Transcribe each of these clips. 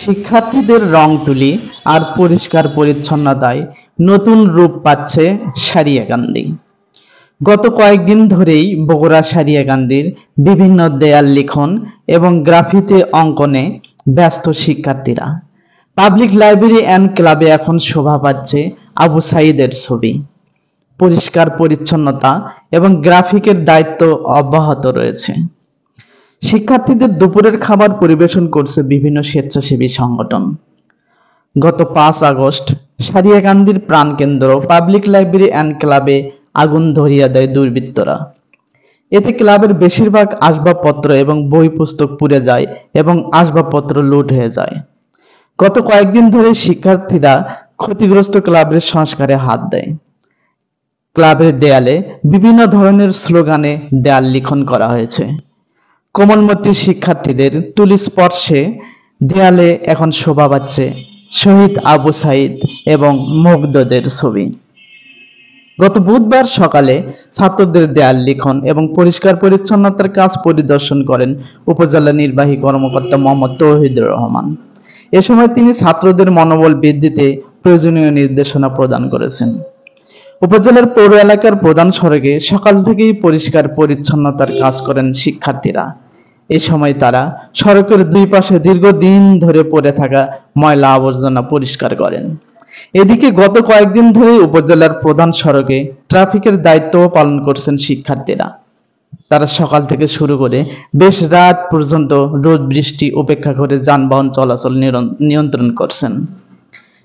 শিক্ষার্থীদের রং তুলি আর পরিষ্কার পরিচ্ছন্নতায় নতুন রূপ পাচ্ছে সারিয়াকান্দি। গত কয়েকদিন ধরেই বগুড়া সারিয়াকান্দির বিভিন্ন দেয়াল লিখন এবং গ্রাফিতি অঙ্কনে ব্যস্ত শিক্ষার্থীরা। পাবলিক লাইব্রেরি অ্যান্ড ক্লাবে এখন শোভা পাচ্ছে আবু সাঈদের ছবি। পরিষ্কার পরিচ্ছন্নতা এবং গ্রাফিকের দায়িত্ব অব্যাহত রয়েছে। শিক্ষার্থীদের দুপুরের খাবার পরিবেশন করছে বিভিন্ন স্বেচ্ছাসেবী সংগঠন। গত 5 আগস্ট সারিয়াকান্দির প্রাণকেন্দ্র পাবলিক লাইব্রেরি অ্যান্ড ক্লাবে আগুন ধরিয়ে দেয় দুর্বৃত্তরা। এতে ক্লাবের বেশিরভাগ আসবাবপত্র এবং বই পুস্তক পুড়ে যায় এবং আসবাবপত্র লুট হয়ে যায়। গত কয়েকদিন ধরে শিক্ষার্থীরা ক্ষতিগ্রস্ত ক্লাবের সংস্কারে হাত দেয়। ক্লাবের দেয়ালে বিভিন্ন ধরনের স্লোগানে দেয়াল লিখন করা হয়েছে। কোমলমতি শিক্ষার্থীদের তুলি স্পর্শে দেয়ালে এখন শোভা পাচ্ছে শহীদ আবু সাঈদ এবং মুগ্ধদের ছবি। গত বুধবার সকালে ছাত্রদের দেয়াল লিখন এবং পরিষ্কার পরিচ্ছন্নতার কাজ পরিদর্শন করেন উপজেলা নির্বাহী কর্মকর্তা মোহাম্মদ তৌহিদুর রহমান। এ সময় তিনি ছাত্রদের মনোবল বৃদ্ধিতে প্রয়োজনীয় নির্দেশনা প্রদান করেছেন। উপজেলার পৌর এলাকার প্রধান সড়কে সকাল থেকেই পরিষ্কার পরিচ্ছন্নতার কাজ করেন শিক্ষার্থীরা। এ সময় তারা সড়কের দুই পাশে দীর্ঘদিন ধরে পড়ে থাকা ময়লা আবর্জনা পরিষ্কার করেন। এদিকে গত কয়েকদিন ধরে উপজেলার প্রধান সড়কে ট্রাফিকের দায়িত্বও পালন করছেন শিক্ষার্থীরা। তারা সকাল থেকে শুরু করে বেশ রাত পর্যন্ত রোদ বৃষ্টি উপেক্ষা করে যানবাহন চলাচল নিয়ন্ত্রণ করছেন।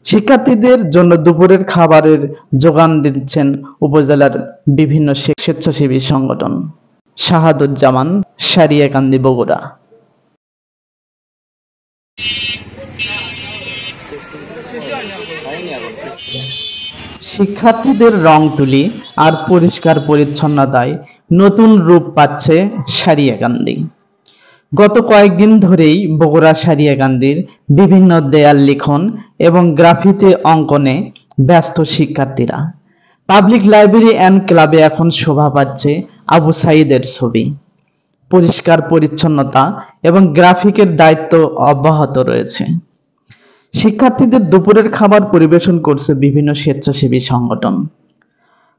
শিক্ষার্থীদের জন্য দুপুরের খাবারের যোগান দিচ্ছেন উপজেলার বিভিন্ন স্বেচ্ছাসেবী সংগঠন। শাহাদুজ্জামান, সারিয়াকান্দি, বগুড়া। শিক্ষার্থীদের রং তুলি আর পরিষ্কার পরিচ্ছন্নতায় নতুন রূপ পাচ্ছে সারিয়াকান্দি। গত কয়েকদিন ধরেই বগুড়া সারিয়াকান্দির বিভিন্ন দেয়াল লিখন এবং গ্রাফিতি অঙ্কনে ব্যস্ত শিক্ষার্থীরা। পাবলিক লাইব্রেরি অ্যান্ড ক্লাবে এখন শোভা পাচ্ছে আবু সাঈদের ছবি। পরিষ্কার পরিচ্ছন্নতা এবং গ্রাফিকের দায়িত্ব অব্যাহত রয়েছে। শিক্ষার্থীদের দুপুরের খাবার পরিবেশন করছে বিভিন্ন স্বেচ্ছাসেবী সংগঠন।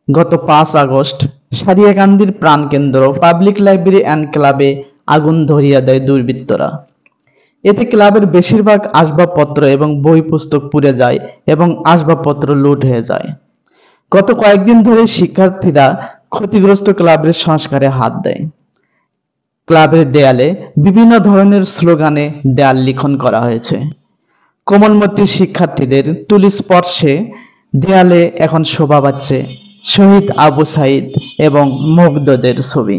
গত 5 আগস্ট সারিয়াকান্দির প্রাণকেন্দ্র পাবলিক লাইব্রেরি অ্যান্ড ক্লাবে আগুন ধরিয়ে দেয় দুর্বৃত্তরা। এতে ক্লাবের বেশিরভাগ আসবাবপত্র এবং বই পুস্তক পুড়ে যায় এবং আসবাবপত্র লুট হয়ে যায়। গত কয়েকদিন ধরে শিক্ষার্থীরা ক্ষতিগ্রস্ত ক্লাবের সংস্কারে হাত দেয়। ক্লাবের দেয়ালে বিভিন্ন ধরনের স্লোগানে দেয়াল লিখন করা হয়েছে। কোমলমতি শিক্ষার্থীদের তুলি স্পর্শে দেয়ালে এখন শোভা পাচ্ছে শহীদ আবু সাঈদ এবং মুগ্ধদের ছবি।